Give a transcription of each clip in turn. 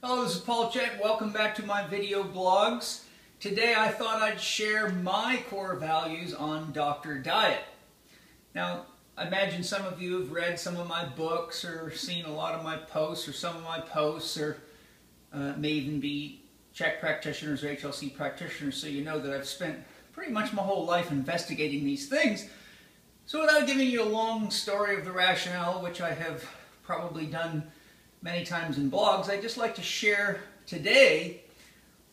Hello, this is Chek. Welcome back to my video blogs. Today I thought I'd share my core values on Dr. Diet. Now, I imagine some of you have read some of my books or seen a lot of my posts or some of my posts, or may even be Chek practitioners or HLC practitioners, so you know that I've spent pretty much my whole life investigating these things. So without giving you a long story of the rationale, which I have probably done many times in blogs, I'd just like to share today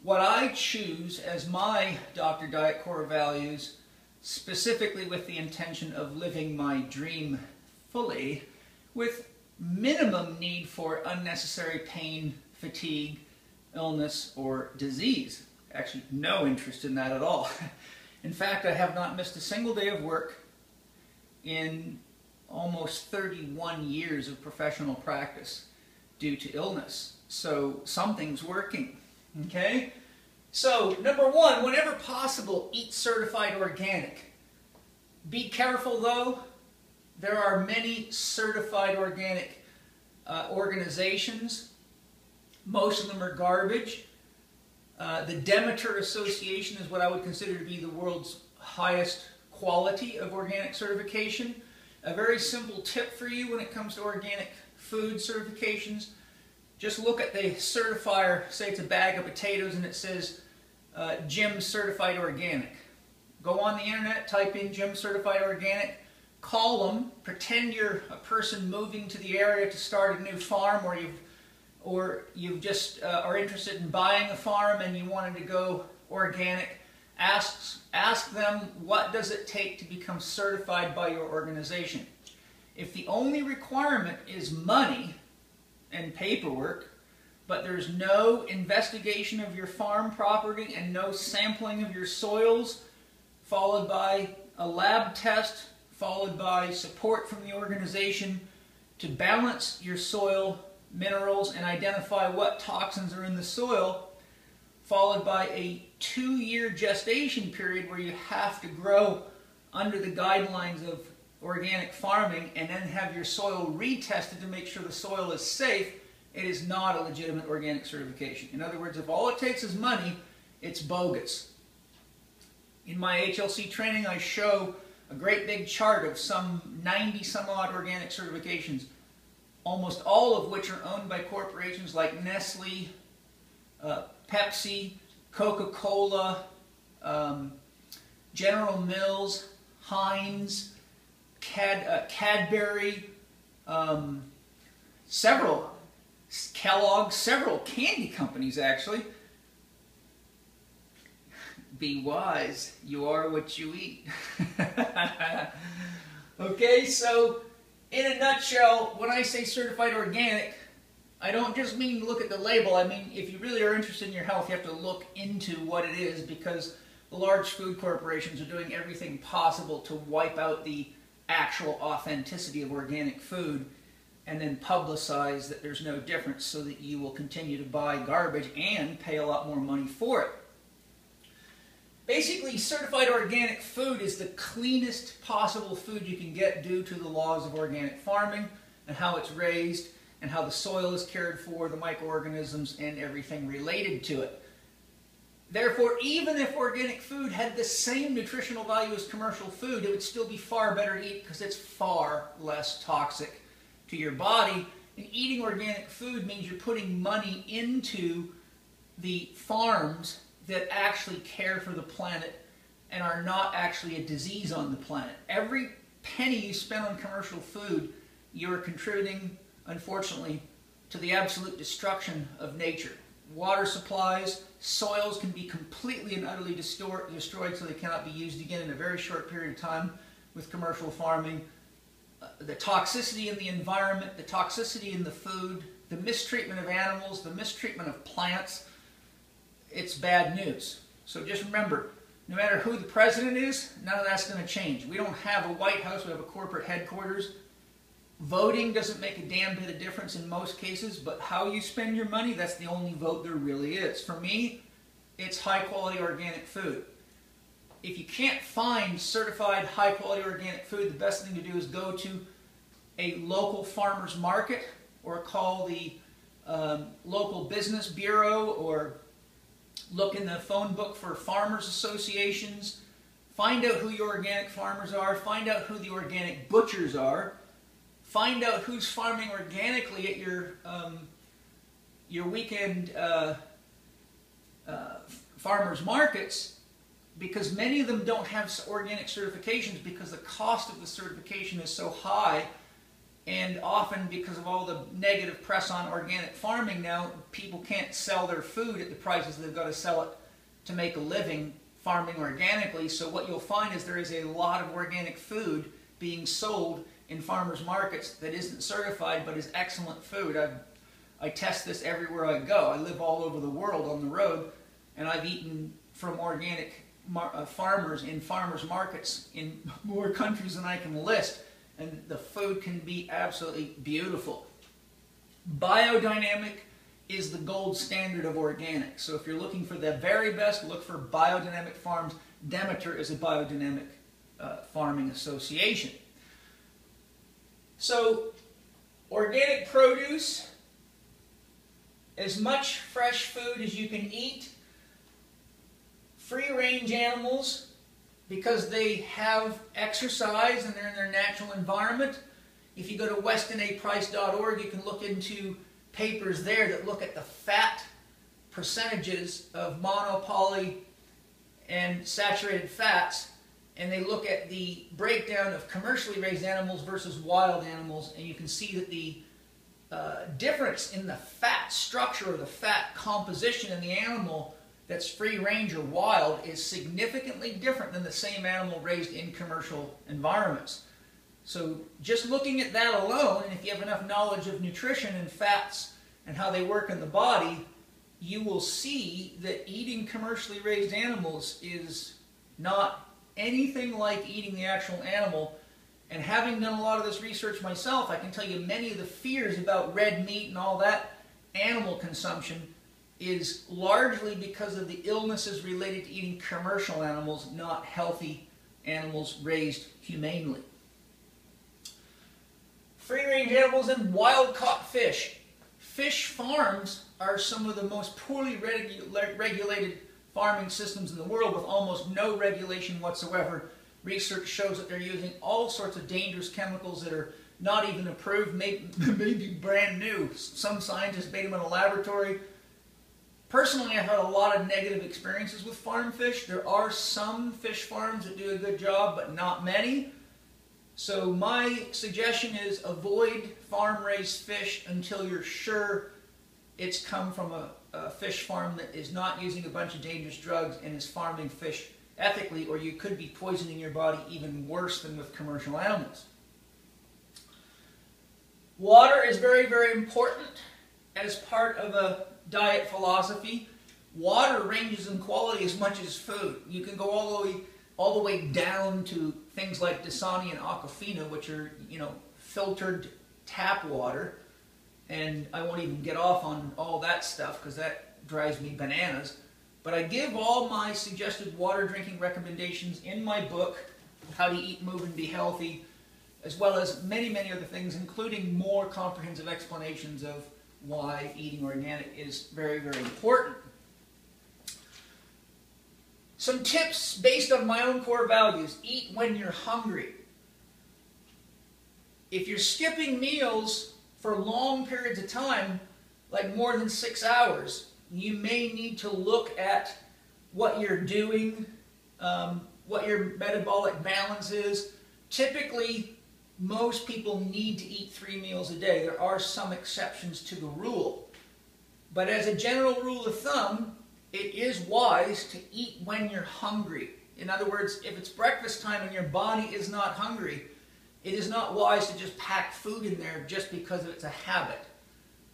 what I choose as my Dr. Diet core values, specifically with the intention of living my dream fully with minimum need for unnecessary pain, fatigue, illness, or disease. Actually, no interest in that at all. In fact, I have not missed a single day of work in almost 31 years of professional practice due to illness. So something's working, okay? So number one, whenever possible, eat certified organic. Be careful though, there are many certified organic organizations. Most of them are garbage. The Demeter Association is what I would consider to be the world's highest quality of organic certification. A very simple tip for you when it comes to organic food certifications: just look at the certifier. Say it's a bag of potatoes and it says Jim Certified Organic. Go on the internet, type in Jim Certified Organic, call them, pretend you're a person moving to the area to start a new farm, or you've just are interested in buying a farm and you wanted to go organic. Ask them, what does it take to become certified by your organization? If the only requirement is money and paperwork, but there's no investigation of your farm property and no sampling of your soils, followed by a lab test, followed by support from the organization to balance your soil minerals and identify what toxins are in the soil, followed by a 2-year gestation period where you have to grow under the guidelines of organic farming and then have your soil retested to make sure the soil is safe, it is not a legitimate organic certification. In other words, if all it takes is money, it's bogus. In my HLC training, I show a great big chart of some 90 some odd organic certifications, almost all of which are owned by corporations like Nestle, Pepsi, Coca-Cola, General Mills, Heinz, Cadbury, Kellogg, several candy companies actually. Be wise, you are what you eat. Okay, so in a nutshell, when I say certified organic, I don't just mean look at the label. I mean, if you really are interested in your health, you have to look into what it is, because the large food corporations are doing everything possible to wipe out the actual authenticity of organic food and then publicize that there's no difference so that you will continue to buy garbage and pay a lot more money for it. Basically, certified organic food is the cleanest possible food you can get due to the laws of organic farming and how it's raised and how the soil is cared for, the microorganisms, and everything related to it. Therefore, even if organic food had the same nutritional value as commercial food, it would still be far better to eat because it's far less toxic to your body. And eating organic food means you're putting money into the farms that actually care for the planet and are not actually a disease on the planet. Every penny you spend on commercial food, you're contributing, unfortunately, to the absolute destruction of nature. Water supplies, soils can be completely and utterly destroyed so they cannot be used again in a very short period of time with commercial farming. The toxicity in the environment, the toxicity in the food, the mistreatment of animals, the mistreatment of plants, it's bad news. So just remember, no matter who the president is, none of that's going to change. We don't have a White House, we have a corporate headquarters. Voting doesn't make a damn bit of difference in most cases, but how you spend your money, that's the only vote there really is. For me, it's high quality organic food. If you can't find certified high quality organic food, the best thing to do is go to a local farmer's market or call the local business bureau or look in the phone book for farmers associations. Find out who your organic farmers are. Find out who the organic butchers are. Find out who's farming organically at your weekend farmers markets, because many of them don't have organic certifications because the cost of the certification is so high, and often because of all the negative press on organic farming now, people can't sell their food at the prices they've got to sell it to make a living farming organically. So what you'll find is there is a lot of organic food being sold in farmers markets that isn't certified but is excellent food. I test this everywhere I go. I live all over the world on the road, and I've eaten from organic farmers in farmers markets in more countries than I can list, and the food can be absolutely beautiful. Biodynamic is the gold standard of organic. So if you're looking for the very best, look for biodynamic farms. Demeter is a biodynamic farming association. So organic produce, as much fresh food as you can eat. Free range animals, because they have exercise and they're in their natural environment. If you go to westonAprice.org, you can look into papers there that look at the fat percentages of mono, poly, and saturated fats, and they look at the breakdown of commercially raised animals versus wild animals, and you can see that the difference in the fat structure or the fat composition in the animal that's free range or wild is significantly different than the same animal raised in commercial environments. So just looking at that alone, and if you have enough knowledge of nutrition and fats and how they work in the body, you will see that eating commercially raised animals is not anything like eating the actual animal. And having done a lot of this research myself, I can tell you many of the fears about red meat and all that animal consumption is largely because of the illnesses related to eating commercial animals, not healthy animals raised humanely. Free-range animals and wild-caught fish. Fish farms are some of the most poorly regulated farming systems in the world, with almost no regulation whatsoever. Research shows that they're using all sorts of dangerous chemicals that are not even approved, maybe brand new. Some scientists made them in a laboratory. Personally, I've had a lot of negative experiences with farm fish. There are some fish farms that do a good job, but not many. So my suggestion is avoid farm-raised fish until you're sure it's come from a fish farm that is not using a bunch of dangerous drugs and is farming fish ethically, or you could be poisoning your body even worse than with commercial animals. Water is very, very important as part of a diet philosophy. Water ranges in quality as much as food. You can go all the way down to things like Dasani and Aquafina, which are, filtered tap water. And I won't even get off on all that stuff because that drives me bananas. But I give all my suggested water drinking recommendations in my book, How to Eat, Move, and Be Healthy, as well as many, many other things, including more comprehensive explanations of why eating organic is very, very important. Some tips based on my own core values. Eat when you're hungry. If you're skipping meals for long periods of time, like more than 6 hours, you may need to look at what you're doing, what your metabolic balance is. Typically, most people need to eat 3 meals a day. There are some exceptions to the rule. But as a general rule of thumb, it is wise to eat when you're hungry. In other words, if it's breakfast time and your body is not hungry, it is not wise to just pack food in there just because it's a habit.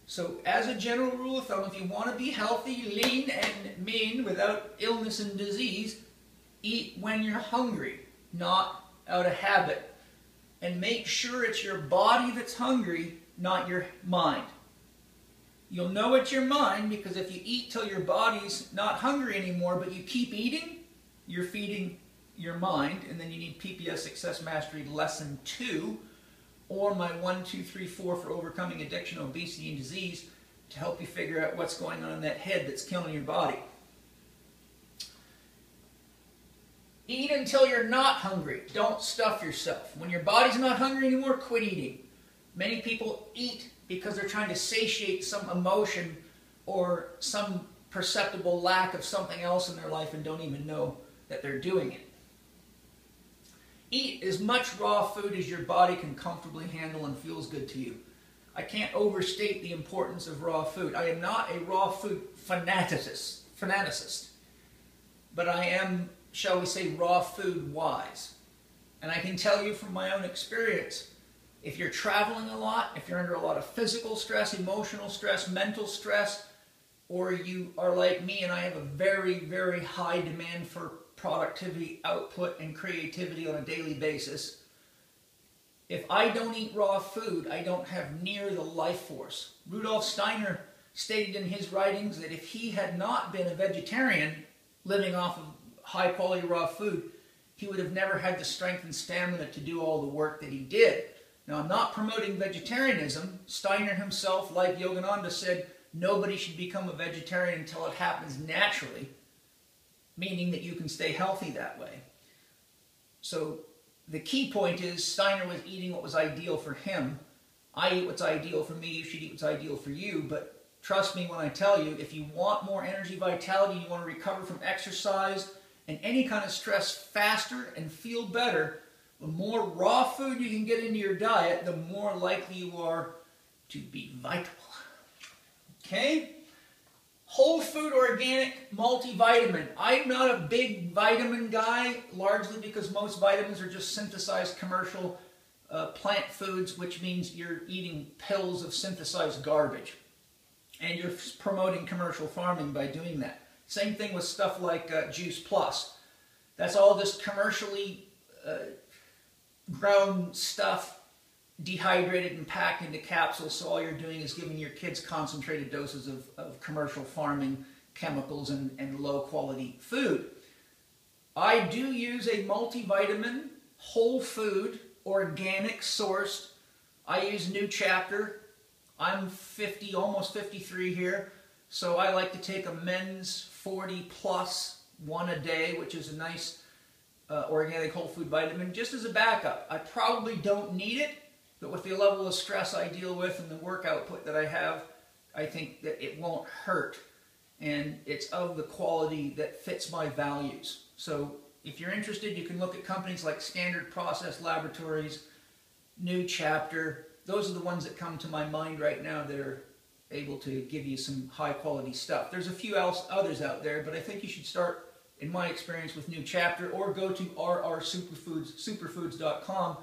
So as a general rule of thumb, if you want to be healthy, lean, and mean without illness and disease, eat when you're hungry, not out of habit. And make sure it's your body that's hungry, not your mind. You'll know it's your mind because if you eat till your body's not hungry anymore, but you keep eating, you're feeding your mind. And then you need PPS Success Mastery Lesson 2, or my 1, 2, 3, 4 for overcoming addiction, obesity, and disease. to help you figure out what's going on in that head that's killing your body. Eat until you're not hungry. Don't stuff yourself. When your body's not hungry anymore, quit eating. Many people eat because they're trying to satiate some emotion or some perceptible lack of something else in their life and don't even know that they're doing it. Eat as much raw food as your body can comfortably handle and feels good to you. I can't overstate the importance of raw food. I am not a raw food fanaticist, but I am, shall we say, raw food wise. And I can tell you from my own experience, if you're traveling a lot, if you're under a lot of physical stress, emotional stress, mental stress, or you are like me and I have a very, very high demand for productivity, output, and creativity on a daily basis, if I don't eat raw food, I don't have near the life force. Rudolf Steiner stated in his writings that if he had not been a vegetarian living off of high quality raw food, he would have never had the strength and stamina to do all the work that he did. Now, I'm not promoting vegetarianism. Steiner himself, like Yogananda, said nobody should become a vegetarian until it happens naturally, meaning that you can stay healthy that way. So the key point is Steiner was eating what was ideal for him. I eat what's ideal for me. You should eat what's ideal for you. But trust me when I tell you, if you want more energy, vitality, you want to recover from exercise and any kind of stress faster and feel better, the more raw food you can get into your diet, the more likely you are to be vital. Okay? Whole food, organic, multivitamin. I'm not a big vitamin guy, largely because most vitamins are just synthesized commercial plant foods, which means you're eating pills of synthesized garbage. And you're promoting commercial farming by doing that. Same thing with stuff like Juice Plus. That's all just commercially grown stuff, dehydrated and packed into capsules, so all you're doing is giving your kids concentrated doses of commercial farming chemicals and low quality food. I do use a multivitamin, whole food, organic sourced. I use New Chapter. I'm 50, almost 53 here, so I like to take a men's 40 plus one a day, which is a nice organic whole food vitamin, just as a backup. I probably don't need it, but with the level of stress I deal with and the work output that I have, I think that it won't hurt. And it's of the quality that fits my values. So if you're interested, you can look at companies like Standard Process Laboratories, New Chapter. Those are the ones that come to my mind right now that are able to give you some high quality stuff. There's a few others out there, but I think you should start, in my experience, with New Chapter, or go to superfoods.com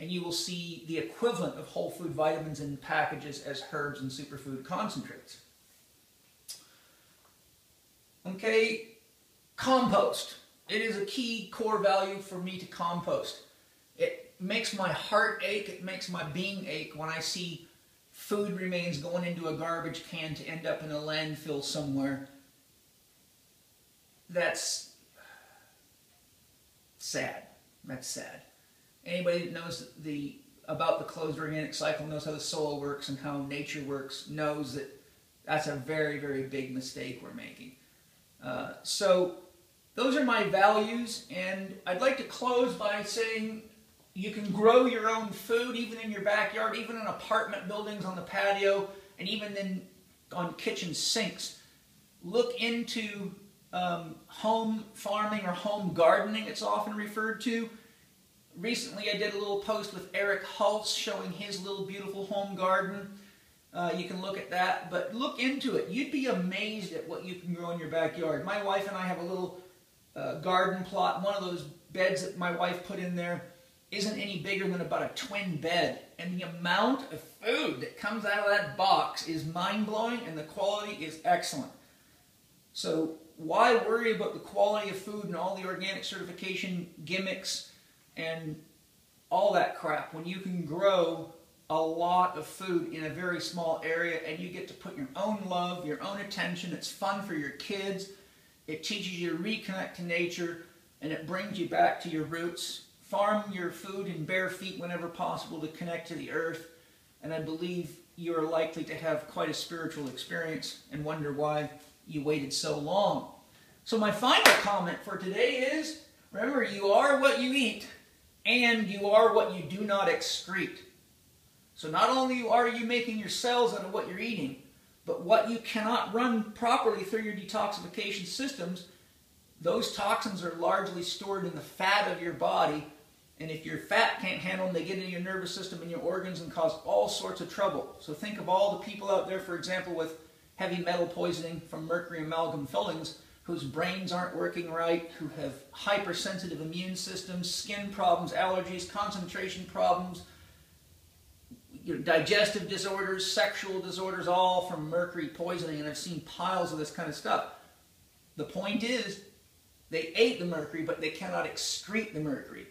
and you will see the equivalent of whole food vitamins in packages as herbs and superfood concentrates. Okay, compost. It is a key core value for me to compost. It makes my heart ache, it makes my being ache when I see food remains going into a garbage can to end up in a landfill somewhere. That's sad. That's sad. Anybody that knows about the closed organic cycle, knows how the soil works and how nature works, knows that that's a very, very big mistake we're making. So those are my values, and I'd like to close by saying you can grow your own food even in your backyard, even in apartment buildings on the patio, and even on kitchen sinks. Look into home farming or home gardening, it's often referred to. Recently I did a little post with Eric Hulse showing his little beautiful home garden. You can look at that, but look into it. You'd be amazed at what you can grow in your backyard. My wife and I have a little garden plot. One of those beds that my wife put in there isn't any bigger than about a twin bed. And the amount of food that comes out of that box is mind-blowing, and the quality is excellent. So why worry about the quality of food and all the organic certification gimmicks and all that crap when you can grow a lot of food in a very small area, and you get to put your own love, your own attention. It's fun for your kids. It teaches you to reconnect to nature, and it brings you back to your roots. Farm your food in bare feet whenever possible to connect to the earth, and I believe you're likely to have quite a spiritual experience and wonder why you waited so long. So my final comment for today is, remember, you are what you eat, and you are what you do not excrete. So not only are you making your cells out of what you're eating, but what you cannot run properly through your detoxification systems, those toxins are largely stored in the fat of your body, and if your fat can't handle them, they get into your nervous system and your organs and cause all sorts of trouble. So think of all the people out there, for example, with heavy metal poisoning from mercury amalgam fillings, whose brains aren't working right, who have hypersensitive immune systems, skin problems, allergies, concentration problems, digestive disorders, sexual disorders, all from mercury poisoning, and I've seen piles of this kind of stuff. The point is, they ate the mercury, but they cannot excrete the mercury.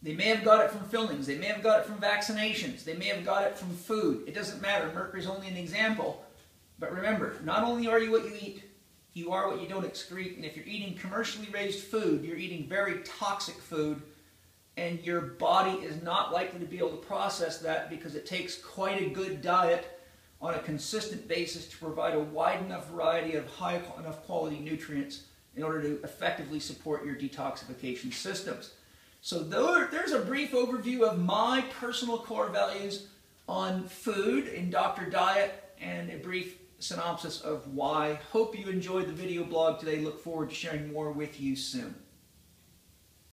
They may have got it from fillings, they may have got it from vaccinations, they may have got it from food. It doesn't matter, mercury is only an example. But remember, not only are you what you eat, you are what you don't excrete, and if you're eating commercially raised food, you're eating very toxic food, and your body is not likely to be able to process that because it takes quite a good diet on a consistent basis to provide a wide enough variety of high enough quality nutrients in order to effectively support your detoxification systems. So there's a brief overview of my personal core values on food and Dr. Diet, and a brief synopsis of why. Hope you enjoyed the video blog today. Look forward to sharing more with you soon.